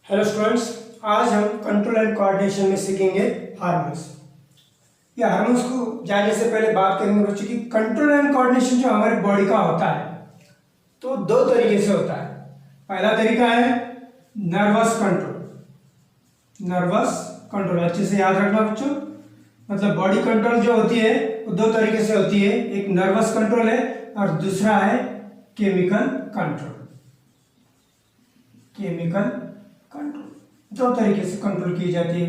Hello students, आज हम control and coordination में सीखेंगे हार्मोन्स। ये हार्मोन्स को जानने से पहले बात करेंगे बच्चों की कंट्रोल एंड कोऑर्डिनेशन जो हमारी बॉडी का होता है तो दो तरीके से होता है। पहला तरीका है नर्वस कंट्रोल। नर्वस कंट्रोल अच्छे से याद रखना बच्चों, मतलब बॉडी कंट्रोल जो होती है वो दो तरीके से होती है। एक नर्वस कंट्रोल है और दूसरा है केमिकल कंट्रोल। केमिकल कंट्रोल दो तरीके से कंट्रोल की जाती है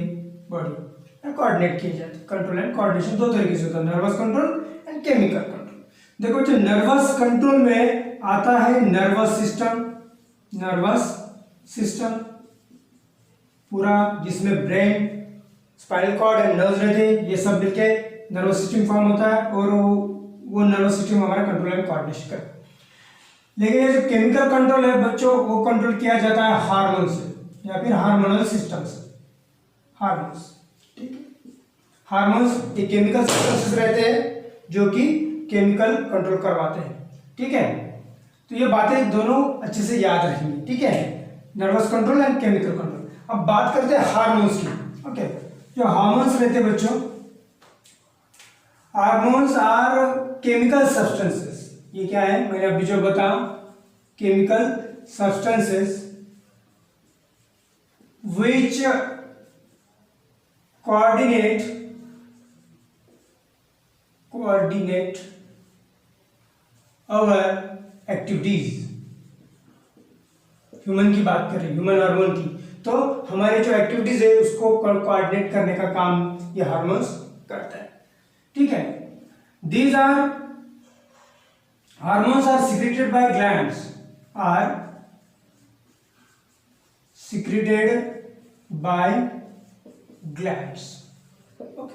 बॉडी, कोऑर्डिनेट की जाती है। कंट्रोल एंड कोऑर्डिनेशन दो तरीके से होता है, nervous control and chemical control. देखो जो नर्वस कंट्रोल में आता है नर्वस सिस्टम। नर्वस सिस्टम पूरा जिसमें brain, spinal cord and nerves रहते हैं, ये सब मिलके नर्वस सिस्टम फॉर्म होता है और वो नर्वस सिस्टम हमारा कंट्रोल एंड कोऑर्डिनेशन करता है। लेकिन ये जो केमिकल कंट्रोल है बच्चों, वो कंट्रोल किया जाता है हार्मोन से या फिर हार्मोनल सिस्टम से। हार्मोन्स, ठीक है। हार्मोन्स एक केमिकल सब्सटेंसेस रहते हैं जो कि केमिकल कंट्रोल करवाते हैं, ठीक है। तो ये बातें दोनों अच्छे से याद रखेंगे, ठीक है, nervous control and chemical control. अब बात करते हैं हार्मोन्स की। ओके, जो हार्मोन्स रहते हैं बच्चों, हार्मोन्स आर केमिकल सब्सटेंसेस। ये क्या है मैंने अभी जो बताया, chemical substances which coordinate our activities। Human की बात करें, ह्यूमन हार्मोन की, तो हमारे जो एक्टिविटीज है उसको कोऑर्डिनेट करने का काम ये हार्मोन्स करता है, ठीक है। These are hormones are secreted by glands, are secreted by glands.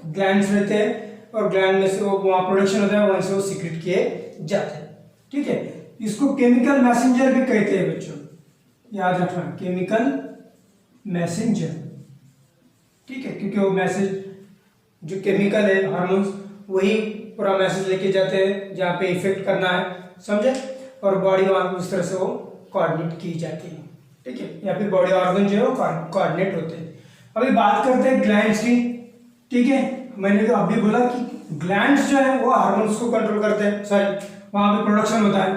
Glands रहते हैं और ग्लैंड में से वो वहां प्रोडक्शन होता है, वहां से वो सीक्रेट किए जाते हैं, ठीक है। इसको केमिकल मैसेंजर भी कहते हैं बच्चों, याद रखना, केमिकल मैसेंजर, ठीक है, क्योंकि वो मैसेज जो केमिकल है हार्मोन्स वही पूरा मैसेज लेके जाते हैं जहाँ पे इफेक्ट करना है, समझे, और बॉडी वहां उस तरह से वो कोऑर्डिनेट की जाती है, ठीक है, या फिर बॉडी ऑर्गन जो है वो कोऑर्डिनेट होते हैं। अभी बात करते हैं ग्लैंड्स की, ठीक है। मैंने तो अभी बोला कि ग्लैंड्स जो है वो हार्मोन्स को कंट्रोल करते हैं, सॉरी वहां पे प्रोडक्शन होता है,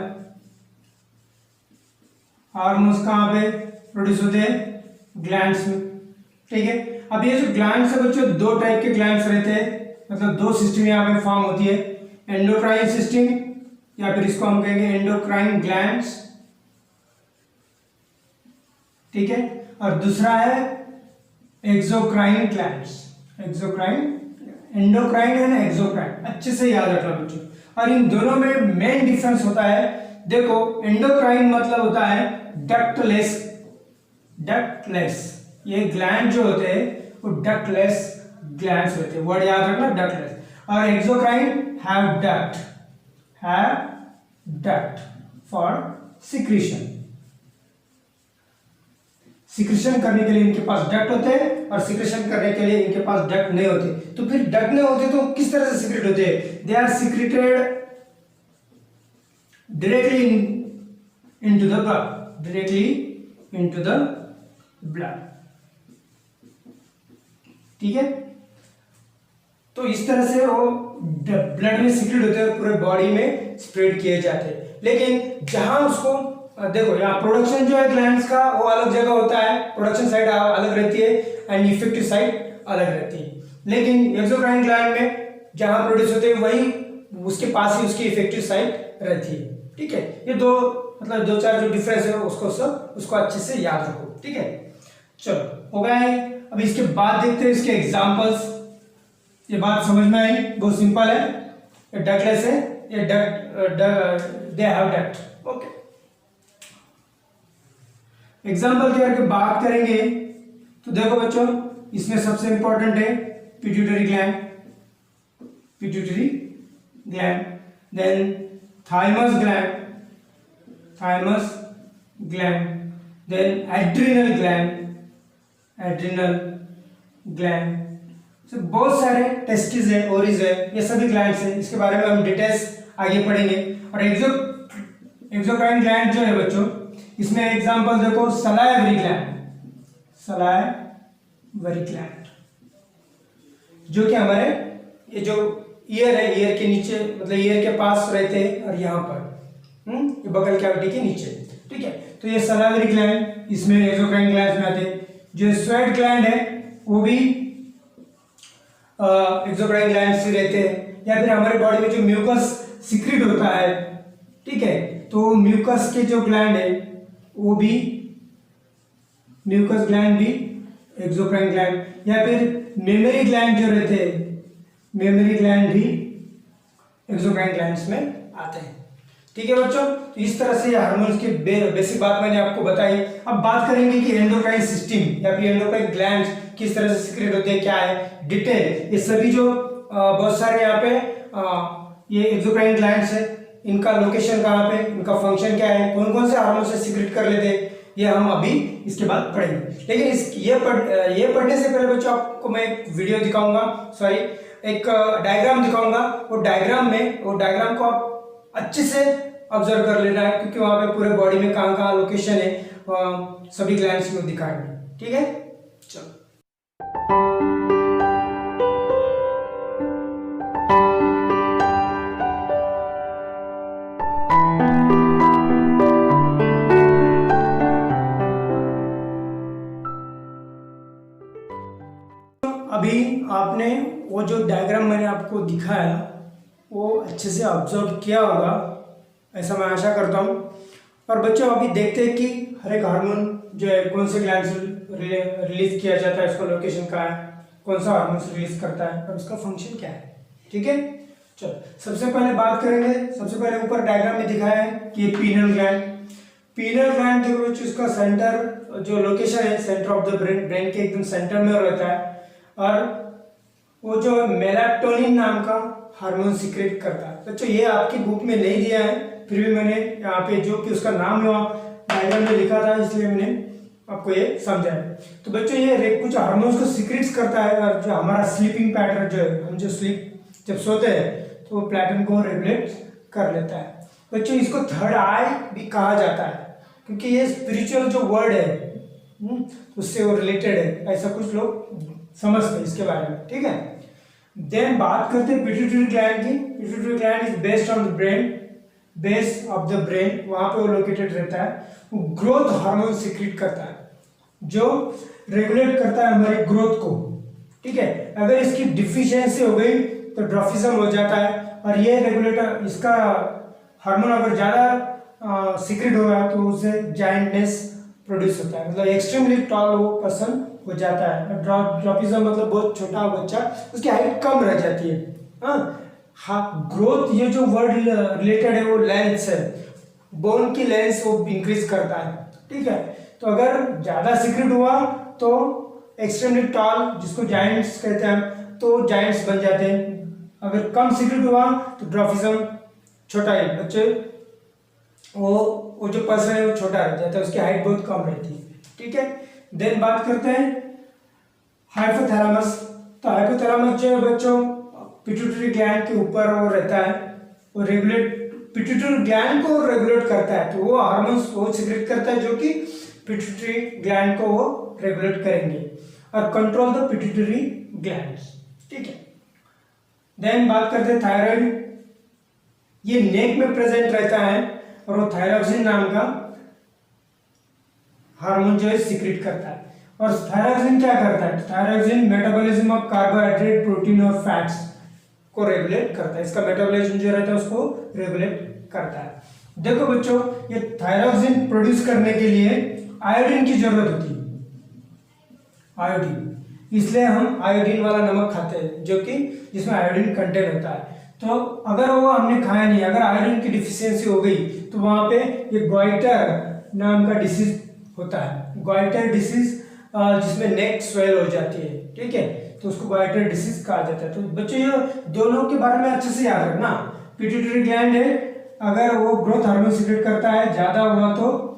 हार्मोन्स कहाँ पे प्रोड्यूस होते हैं, ग्लैंड्स में, ठीक है। अब ये जो ग्लैंड्स है बच्चों, दो टाइप के ग्लैंड्स रहते हैं, मतलब दो सिस्टम यहाँ पे फॉर्म होती है, एंडोक्राइन सिस्टम या फिर इसको हम कहेंगे एंडोक्राइन ग्लैंड्स, ठीक है, और दूसरा है exocrine glands. Exocrine, endocrine and exocrine, अच्छे से याद रखना बच्चों। और इन दोनों में मेन डिफरेंस होता है, देखो एंडोक्राइन मतलब होता है डक्टलेस, डक्टलेस, ये ग्लैंड जो होते हैं वो डक्टलेस ग्लैंड्स होते हैं, वर्ड याद रखना डक्टलेस। और exocrine have duct, have duct for secretion, secretion करने के लिए इनके पास डक्ट होते हैं और सिक्रेशन करने के लिए इनके पास डक्ट नहीं होते। तो फिर डक्ट नहीं होते तो किस तरह से सिक्रेट होते हैं, they are secreted directly into the blood, directly into the blood, ठीक है। तो इस तरह से वो ब्लड में सिक्रेट होते हैं, पूरे बॉडी में स्प्रेड किए जाते हैं। लेकिन जहां उसको देखो, यहाँ प्रोडक्शन जो है ग्लैंड्स का वो अलग जगह होता है, प्रोडक्शन साइड अलग रहती है एंड इफेक्टिव साइड अलग रहती है। लेकिन एक्सोक्राइन ग्लैंड में जहां प्रोड्यूस होते हैं वही उसके पास ही उसकी इफेक्टिव साइड रहती है, ठीक है। ये दो मतलब दो चार जो डिफरेंस है उसको अच्छे से याद रखो, ठीक है। चलो हो गया है। अब इसके बाद देखते हैं इसके एग्जांपल्स। ये बात समझ में आई, बहुत सिंपल है। ये डक्टलेस है, ये they have duct, okay. Example की अगर बात करेंगे तो देखो बच्चों, इसमें सबसे इंपॉर्टेंट है pituitary gland, pituitary gland, then thymus gland, thymus gland, then adrenal gland, adrenal gland. तो बहुत सारे टेस्टिस है, ओरिज है, ये सभी ग्लैंड्स है, इसके बारे में हम डिटेल्स आगे पढ़ेंगे। और एक्सोक्राइन ग्लैंड जो है बच्चों, इसमें एग्जांपल देखो, सलाइवरी ग्लैंड, सलाइवरी ग्लैंड, जो कि हमारे ये जो ईयर है, ईयर के नीचे मतलब ईयर के पास रहते हैं और यहाँ पर ये बगल कैविटी के नीचे, ठीक है। तो ये सलाइवरी ग्लैंड इसमें एक्सोक्राइन ग्लैंड में आते हैं। जो स्वेट ग्लैंड है वो भी एक्सोक्राइन ग्लैंड से रहते हैं। या फिर हमारे बॉडी में जो म्यूकस सिक्रीट होता है, ठीक है, तो म्यूकस के जो ग्लैंड है वो भी म्यूकस ग्लैंड भी एक्सोक्राइन ग्लैंड। या फिर मेमरी ग्लैंड जो रहते हैं, मेमरी ग्लैंड भी एक्सोक्राइन ग्लैंड्स में आते हैं, ठीक है बच्चों। तो इस तरह से हार्मोन्स की बेसिक बात मैंने आपको बताई। अब बात करेंगे कि एंडोक्राइन सिस्टम या फिर एंडोक्राइन ग्लैंड्स किस तरह से सिक्रेट होते हैं, क्या है डिटेल, ये सभी जो बहुत सारे यहाँ पे ये एक्सोक्राइन ग्लैंड्स है, इनका लोकेशन कहाँ पे, इनका फंक्शन क्या है, कौन कौन से हार्मोन से सिक्रेट कर लेते हैं, ये हम अभी इसके बाद पढ़ेंगे। लेकिन ये पढ़ने से पहले बच्चों आपको मैं एक वीडियो दिखाऊंगा, सॉरी एक डायग्राम दिखाऊंगा। वो डायग्राम को आप अच्छे से ऑब्जर्व कर लेना है, क्योंकि वहाँ पे पूरे बॉडी में कहाँ कहाँ लोकेशन है सभी ग्लैंड्स में दिखाएंगे, ठीक है। चलो अभी आपने वो जो डायग्राम मैंने आपको दिखाया वो अच्छे से ऑब्जर्व किया होगा, ऐसा मैं आशा करता हूँ। और बच्चों अभी देखते हैं कि हर एक हार्मोन जो है कौन से ग्लैंड से रिलीज किया जाता है, उसका लोकेशन कहाँ है, कौन सा हार्मोन से रिलीज करता है और उसका फंक्शन क्या है, ठीक है। चलो सबसे पहले बात करेंगे, सबसे पहले ऊपर डायग्राम में दिखाया है कि ये पीनल ग्लैंड देखो बच्चों, इसका सेंटर जो लोकेशन है सेंटर ऑफ द ब्रेन के एकदम सेंटर में रहता है। और वो जो मेलाटोनिन नाम का हार्मोन सिक्रेट करता है। बच्चों ये आपकी बुक में नहीं दिया है, फिर भी मैंने यहाँ पे जो कि उसका नाम है डायग्राम में लिखा था, इसलिए मैंने आपको ये समझाया। तो बच्चों ये कुछ हार्मोन्स को सिक्रेट करता है, और जो हमारा स्लीपिंग पैटर्न जो है, हम जो जब सोते हैं तो वो पैटर्न को रेगुलेट कर लेता है। बच्चों इसको थर्ड आई भी कहा जाता है, क्योंकि ये स्पिरिचुअल जो वर्ड है उससे वो रिलेटेड है, ऐसा कुछ लोग समझते हैं इसके बारे में, ठीक है। देन बात करते हैं पिट्यूटरी ग्लैंड की। Pituitary gland is based on the brain, base of the brain, वहां पे वो लोकेटेड रहता है। वो ग्रोथ हार्मोन सिक्रेट करता है, जो रेगुलेट करता है हमारे ग्रोथ को, ठीक है। अगर इसकी डिफिशियंसी हो गई तो ड्वार्फिज्म हो जाता है, और ये रेगुलेटर इसका हार्मोन अगर ज्यादा सिक्रेट होगा तो उससे जायंटनेस प्रोड्यूस होता है, मतलब एक्सट्रीमली टॉल वो पर्सन हो जाता है। ड्वार्फिज्म मतलब बहुत छोटा बच्चा, उसकी हाइट कम रह जाती है। हाँ ग्रोथ, ये जो वर्ड रिलेटेड है वो लेंथ है, बोन की लेंथ वो इंक्रीज करता है, ठीक है। तो अगर ज्यादा सिक्रेट हुआ तो एक्सट्रीमली टॉल, जिसको जायंट्स कहते हैं, तो जायंट्स बन जाते हैं। अगर कम सिक्रेट हुआ तो ड्वार्फिज्म, छोटा है बच्चे, वो जो पर्सन है वो छोटा रह जाता है, उसकी हाइट बहुत कम रहती है, ठीक है। देन बात करते हैं हाइपोथैलेमस। तो हाइपोथैलेमस जो है बच्चों पिट्यूटरी ग्लैंड के ऊपर वो रहता है, वो रेगुलेट पिट्यूटरी ग्लैंड को रेगुलेट करता है। तो वो हार्मोन्स वो सिक्रेट करता है जो कि पिट्यूटरी ग्लैंड को वो रेगुलेट करेंगे और कंट्रोल द पिट्यूटरी ग्लैंड्स, ठीक है। देन बात करते हैं थायराइड। ये नेक में प्रेजेंट रहता है और वो थायरॉक्सिन नाम का हार्मोन जो है सिक्रेट करता है। और थायरॉक्सिन क्या करता है? Thyroxine metabolism of carbohydrate, protein और फैट्स को रेगुलेट करता है। इसका मेटाबॉलिज्म जो रहता है उसको रेगुलेट करता है। देखो बच्चों, ये थायरॉक्सिन प्रोड्यूस करने के लिए आयोडीन की जरूरत होती है, आयोडीन। इसलिए हम आयोडीन वाला नमक खाते हैं जो कि जिसमें आयोडीन कंटेंट होता है। तो अगर वो हमने खाया नहीं, अगर आयोडीन की डिफिशियंसी हो गई तो वहां पे ये गॉइटर नाम का डिसीज होता है, गॉइटर डिसीज, जिसमें नेक स्वेल हो जाती है, ठीक है, तो उसको गॉइटर डिसीज कहा जाता है। तो बच्चों ये दोनों के बारे में अच्छे से याद रखना। पिट्यूटरी ग्लैंड है, अगर वो ग्रोथ हार्मोन सिक्रेट करता है, ज्यादा हुआ तो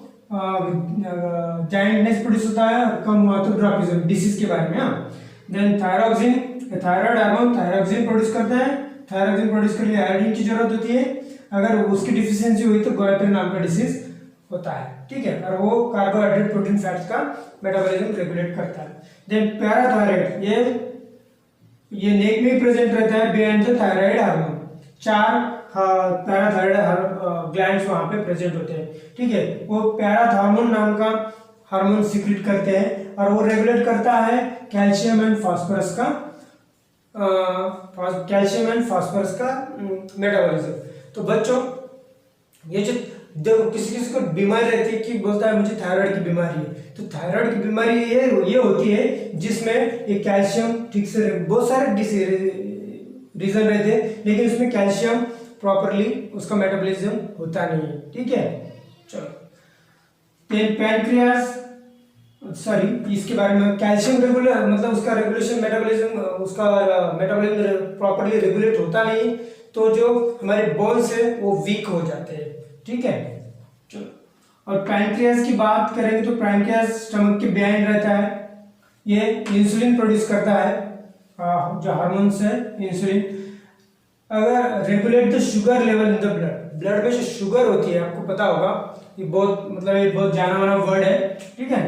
जायंटनेस प्रोड्यूस होता है, और कम हुआ तो ड्वार्फिज्म डिसीज के बारे में। Then thyroxine, thyroid hormone thyroxine produce करता है। थायरॉक्सिन प्रोड्यूस करने के लिए आयोडीन की जरूरत होती है। अगर उसकी डिफिशियंसी हुई तो गॉइटर नाम का डिसीज होता है, ठीक है, और वो कार्बोहाइड्रेट प्रोटीन फैट्स का मेटाबॉलिज्म रेगुलेट करता है। देन पैराथायराइड, ये नेक में प्रेजेंट रहता है behind the thyroid hormone. 4 parathyroid glands वहां पे प्रेजेंट होते हैं, ठीक है। वो पैराथार्मोन नाम का हार्मोन सीक्रेट करते हैं और वो रेगुलेट करता है कैल्शियम एंड फास्फोरस का मेटाबॉलिज्म। तो बच्चों, ये जो किसी किसी को बीमारी रहती है कि बोलता है मुझे थायराइड की बीमारी है, तो थायराइड की बीमारी ये होती है जिसमें ये कैल्शियम ठीक से, बहुत सारे रीजन रहते हैं लेकिन उसमें कैल्शियम प्रॉपरली उसका मेटाबॉलिज्म होता नहीं है, ठीक है। चलो, पैनक्रियास, सॉरी, इसके बारे में कैल्शियम रेगुलर मतलब उसका रेगुलेशन मेटाबॉलिज्म, उसका मेटाबॉलिज्म प्रॉपरली रेगुलेट होता नहीं, तो जो हमारे बोन्स है वो वीक हो जाते हैं, ठीक है। चलो, और पैनक्रियास की बात करेंगे तो पैनक्रियास स्टमक के बिहाइंड रहता है। ये इंसुलिन प्रोड्यूस करता है, जो हार्मोन्स है इंसुलिन। अगर regulate the sugar level in the blood में जो शुगर होती है, आपको पता होगा, ये बहुत जाना माना वर्ड है, ठीक है,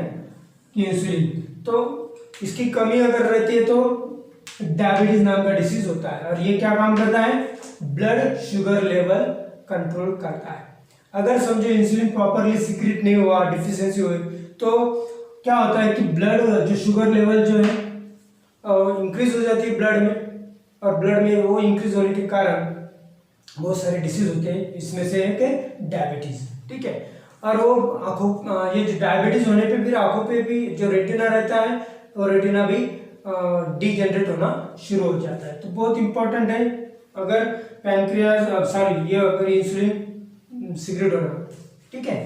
कि इंसुलिन, तो इसकी कमी अगर रहती है तो डायबिटीज नाम का डिसीज होता है। और ये क्या काम करता है? ब्लड शुगर लेवल कंट्रोल करता है। अगर समझो इंसुलिन प्रॉपरली सीक्रेट नहीं हुआ, डिफिशियंसी हुई, तो क्या होता है कि ब्लड जो शुगर लेवल जो है इंक्रीज हो जाती है ब्लड में, और ब्लड में वो इंक्रीज होने के कारण बहुत सारे डिसीज होते हैं, इसमें से एक है डायबिटीज, ठीक है। और वो आंखों, ये जो डायबिटीज होने पे फिर आंखों पे भी जो रेटिना रहता है, वो रेटिना भी डीजेनरेट होना शुरू हो जाता है। तो बहुत इंपॉर्टेंट है अगर पैनक्रियास ये अगर इंसुलिन सीक्रेट होना, ठीक है।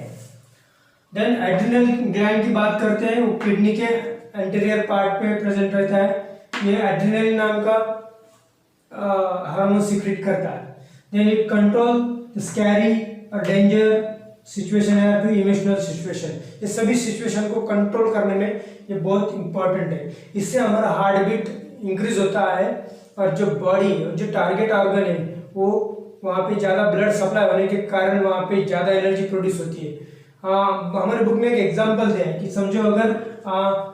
देन एड्रिनल ग्लैंड की बात करते हैं, वो किडनी के एंटीरियर पार्ट पे प्रेजेंट रहता है। ये एड्रिनल नाम का हार्मोन सीक्रेट करता है। देन इट कंट्रोल स्कैरी और डेंजर सिचुएशन है, फिर इमोशनल सिचुएशन, ये सभी सिचुएशन को कंट्रोल करने में ये बहुत इंपॉर्टेंट है। इससे हमारा हार्ट बीट इंक्रीज होता है, और जो बॉडी, जो टारगेट ऑर्गन है, वो वहाँ पे ज़्यादा ब्लड सप्लाई होने के कारण वहाँ पे ज़्यादा एनर्जी प्रोड्यूस होती है। हमारे बुक में एक एग्जांपल दिया है कि समझो अगर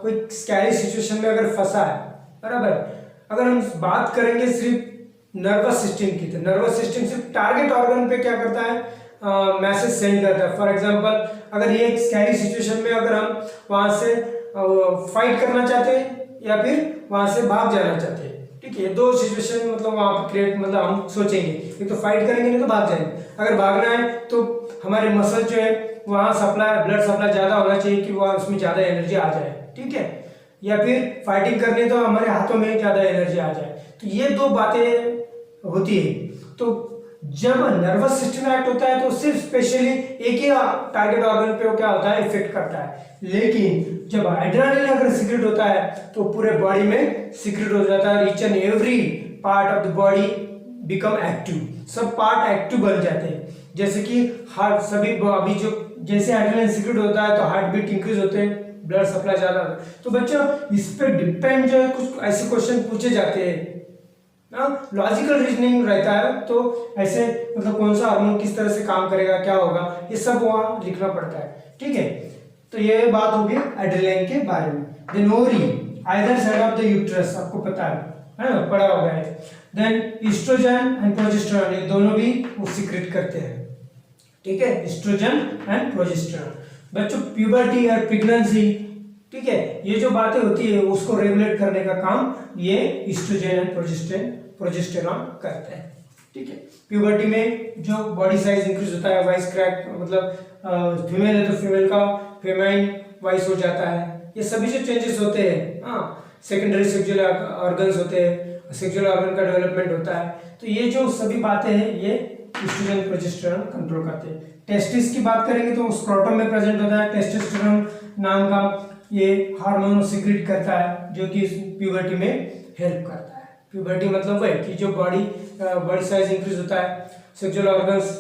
कोई स्कैरी सिचुएशन में अगर फंसा है, बराबर, अगर हम बात करेंगे सिर्फ नर्वस सिस्टम की, तो नर्वस सिस्टम सिर्फ टारगेट ऑर्गन पे क्या करता है, मैसेज सेंड करता है। फॉर एग्जांपल, अगर ये एक स्कैरी सिचुएशन में अगर हम वहां से फाइट करना चाहते हैं या फिर वहां से भाग जाना चाहते हैं, ठीक है, दो सिचुएशन मतलब वहां पर क्रिएट, मतलब हम सोचेंगे एक तो फाइट करेंगे, नहीं तो भाग जाएंगे। अगर भागना है तो हमारे मसल जो है वहां सप्लाई, ब्लड सप्लाई ज्यादा होना चाहिए कि वहां उसमें ज्यादा एनर्जी आ जाए, ठीक है, या फिर फाइटिंग करनी है तो हमारे हाथों में ज्यादा एनर्जी आ जाए। तो ये दो बातें होती है। तो जब नर्वस सिस्टम एक्ट होता है तो सिर्फ स्पेशली एक ही टारगेट ऑर्गन पे वो क्या होता है, इफेक्ट करता है। लेकिन जब एड्रेनालिन अगर सीक्रेट होता है तो पूरे बॉडी में सीक्रेट हो जाता है, each and every part of the body become active, सब पार्ट एक्टिव बन जाते हैं। जैसे कि हार्ट, सभी अभी जो जैसे एड्रेनालिन सीक्रेट होता है तो हार्ट बीट इंक्रीज होते हैं, ब्लड सप्लाई ज्यादा होता है। तो बच्चों, इस पे डिपेंड जो है कुछ ऐसे क्वेश्चन पूछे जाते हैं, लॉजिकल रीजनिंग रहता है, तो ऐसे मतलब कौन सा हार्मोन किस तरह से काम करेगा, क्या होगा, ये सब वहां लिखना पड़ता है, ठीक है। तो ये बात होगी एड्रेनालिन के बारे में। Then ovary, either side of the uterus, आपको पता है ना, पढ़ा होगा है। देन ईस्ट्रोजन एंड प्रोजेस्टेरॉन, ये दोनों भी वो सीक्रेट करते हैं, ठीक है, ईस्ट्रोजन एंड प्रोजेस्टेरॉन। बच्चों, प्यूबर्टी और प्रेगनेंसी, ठीक है, ये जो बातें होती है उसको रेगुलेट करने का काम ये ईस्ट्रोजन एंड प्रोजेस्टेरॉन करते हैं, ठीक है। प्यूबर्टी में जो बॉडी साइज इंक्रीज होता है, वाइस क्रैक, मतलब फीमेल है तो फीमेल का फेमाइन वाइस हो जाता है, ये सभी जो चेंजेस होते हैं, सेकेंडरी सेक्सुअल ऑर्गन्स होते हैं, सेक्सुअल ऑर्गन का डेवलपमेंट होता है। तो ये जो सभी बातें हैं ये ईस्ट्रोजन प्रोजेस्टेरॉन कंट्रोल करते हैं। टेस्टिस की बात करेंगे तो स्क्रोटम में प्रेजेंट होता है, टेस्टोस्टेरोन नाम का ये हार्मोन सीक्रेट करता है जो कि प्यूबर्टी में हेल्प करता है। प्यूबर्टी मतलब वह कि जो बॉडी साइज इंक्रीज होता है, सेक्सुअल ऑर्गन्स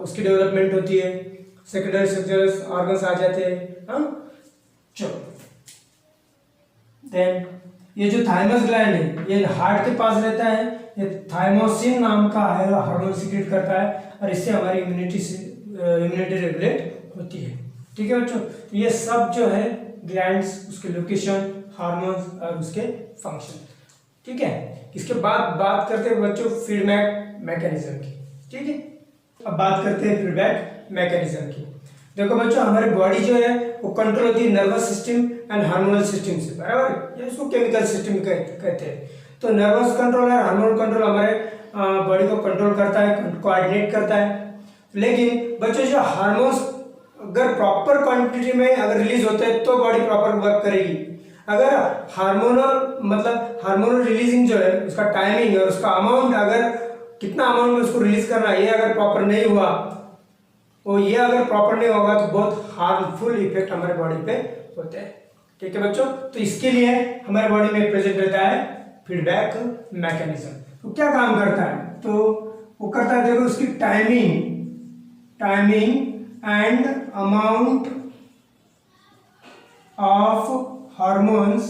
उसकी डेवलपमेंट होती है, सेकेंडरी सेक्सुअल ऑर्गन्स आ जाते हैं। चलो, देन ये जो थाइमस ग्लैंड है ये हार्ट के पास रहता है, ये थाइमोसिन नाम का हार्मोन सीक्रेट करता है, और इससे हमारी इम्यूनिटी रेगुलेट होती है। ठीक है बच्चों, तो ये सब जो है ग्लैंड्स, उसके लोकेशन, हार्मोन्स और उसके फंक्शन। ठीक है, इसके बाद बात करते हैं बच्चों फीडबैक मैकेनिज्म की। ठीक है, अब बात करते हैं फीडबैक मैकेनिज्म की। देखो बच्चों, हमारी बॉडी जो है वो कंट्रोल होती है nervous system and hormonal system से, बराबर, या इसको केमिकल सिस्टम कहते हैं। तो नर्वस कंट्रोल और हार्मोनल कंट्रोल हमारे बॉडी को कंट्रोल करता है, कोऑर्डिनेट करता है। लेकिन बच्चों जो हार्मोन्स अगर प्रॉपर क्वांटिटी में अगर रिलीज होते हैं तो बॉडी प्रॉपर वर्क करेगी। अगर हार्मोनल रिलीजिंग जो है उसका टाइमिंग और उसका अमाउंट, अगर कितना अमाउंट में उसको रिलीज करना है, ये अगर प्रॉपर नहीं हुआ, तो ये अगर प्रॉपर नहीं होगा तो बहुत हार्मफुल इफेक्ट हमारे बॉडी पे होते हैं। ठीक है बच्चों, तो इसके लिए हमारे बॉडी में प्रेजेंट रहता है फीडबैक मैकेनिज्म। तो क्या काम करता है, तो वो करता है, देखो उसकी timing and amount of hormones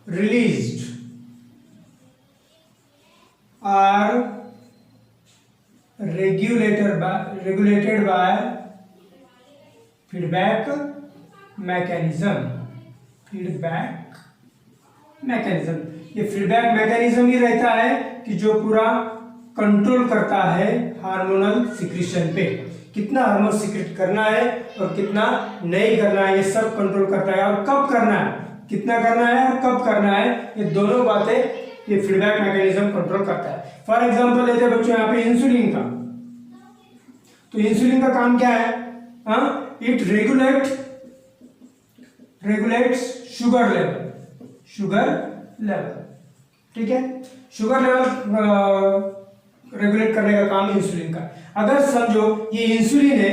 released are regulated by feedback mechanism। ये फीडबैक मैकेनिज्म ही रहता है कि जो पूरा कंट्रोल करता है हार्मोनल सिक्रीशन पे, कितना हार्मोन सिक्रेट करना है और कितना नहीं करना है, ये सब कंट्रोल करता है। और कब करना है, कितना करना है और कब करना है, ये दोनों बातें ये फीडबैक मैकेनिज्म कंट्रोल करता है। फॉर एग्जांपल लेते हैं बच्चों यहाँ पे इंसुलिन का। तो इंसुलिन का काम क्या है, इट रेगुलेट्स शुगर लेवल। ठीक है, शुगर लेवल रेगुलेट करने का काम इंसुलिन का। अगर समझो ये इंसुलिन है,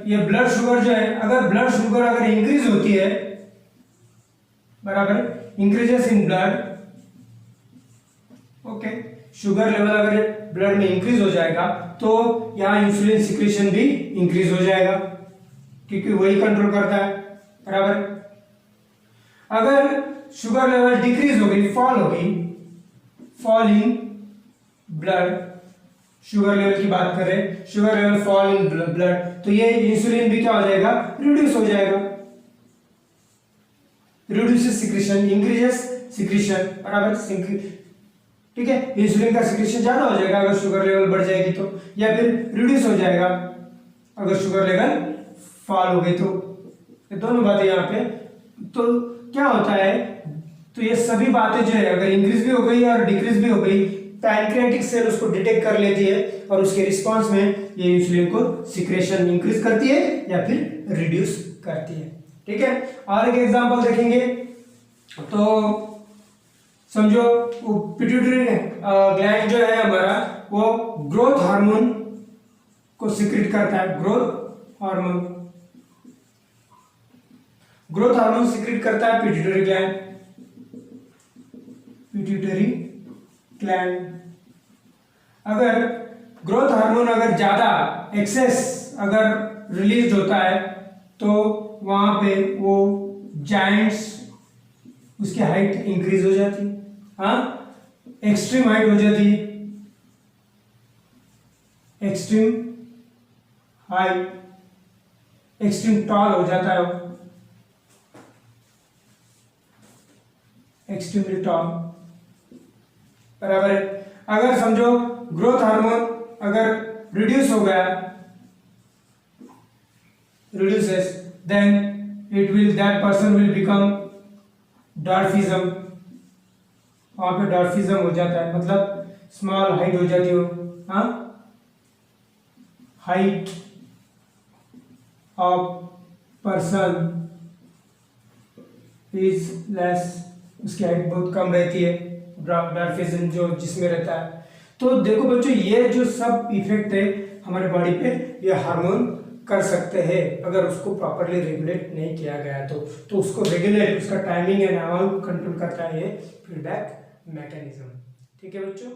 ये ब्लड शुगर जो है, अगर ब्लड शुगर अगर इंक्रीज होती है, बराबर, increases in blood, okay, sugar level अगर ब्लड में इंक्रीज हो जाएगा तो यहाँ इंसुलिन सिक्रीशन भी इंक्रीज हो जाएगा, क्योंकि वही कंट्रोल करता है, बराबर। अगर शुगर लेवल डिक्रीज हो गई, fall in blood, sugar level की बात करें, sugar level fall in blood, तो ये इंसुलिन भी क्या हो जाएगा, रिड्यूस हो जाएगा। रिड्यूसेस सिक्रीशन, इंक्रीजेस सिक्रीशन, बराबर। ठीक है, इंसुलिन का सिक्रीशन ज्यादा हो जाएगा अगर शुगर लेवल बढ़ जाएगी तो, या फिर रिड्यूस हो जाएगा अगर शुगर लेवल फॉल हो गई तो। ये दोनों बातें यहाँ पे, तो क्या होता है, तो ये सभी बातें जो है अगर इंक्रीज भी हो गई और डिक्रीज भी हो गई, पैनक्रियाटिक सेल उसको डिटेक्ट कर लेती है और उसके रिस्पांस में ये इंसुलिन को सिक्रेशन इंक्रीज करती है या फिर रिड्यूस करती है। ठीक है, और एक एग्जांपल देखेंगे तो समझो पिट्यूटरी ग्लैंड जो है हमारा, वो ग्रोथ हार्मोन को सिक्रेट करता है। ग्रोथ हार्मोन सिक्रेट करता है पिट्यूटरी ग्लैंड। अगर ग्रोथ हार्मोन अगर ज्यादा एक्सेस अगर रिलीज होता है तो वहां पे वो जायंट्स, उसकी हाइट इंक्रीज हो जाती है, एक्सट्रीम हाइट हो जाती है, एक्सट्रीम टॉल हो जाता है, एक्सट्रीमली टॉल, बराबर है। अगर समझो ग्रोथ हार्मोन अगर रिड्यूस हो गया, reduces, then that person will become dwarfism। वहां पे डॉर्फिज्म हो जाता है, मतलब स्मॉल हाइट हो जाती हो, height of person is less, उसकी हाइट बहुत कम रहती है, डॉर्फिज्म जो जिसमें रहता है। तो देखो बच्चों, ये जो सब इफेक्ट है हमारे बॉडी पे, ये हार्मोन कर सकते हैं अगर उसको प्रॉपरली रेगुलेट नहीं किया गया तो उसको रेगुलेट, उसका टाइमिंग एंड अमाउंट कंट्रोल करता है ये फीडबैक मैकेनिज्म। ठीक है बच्चों।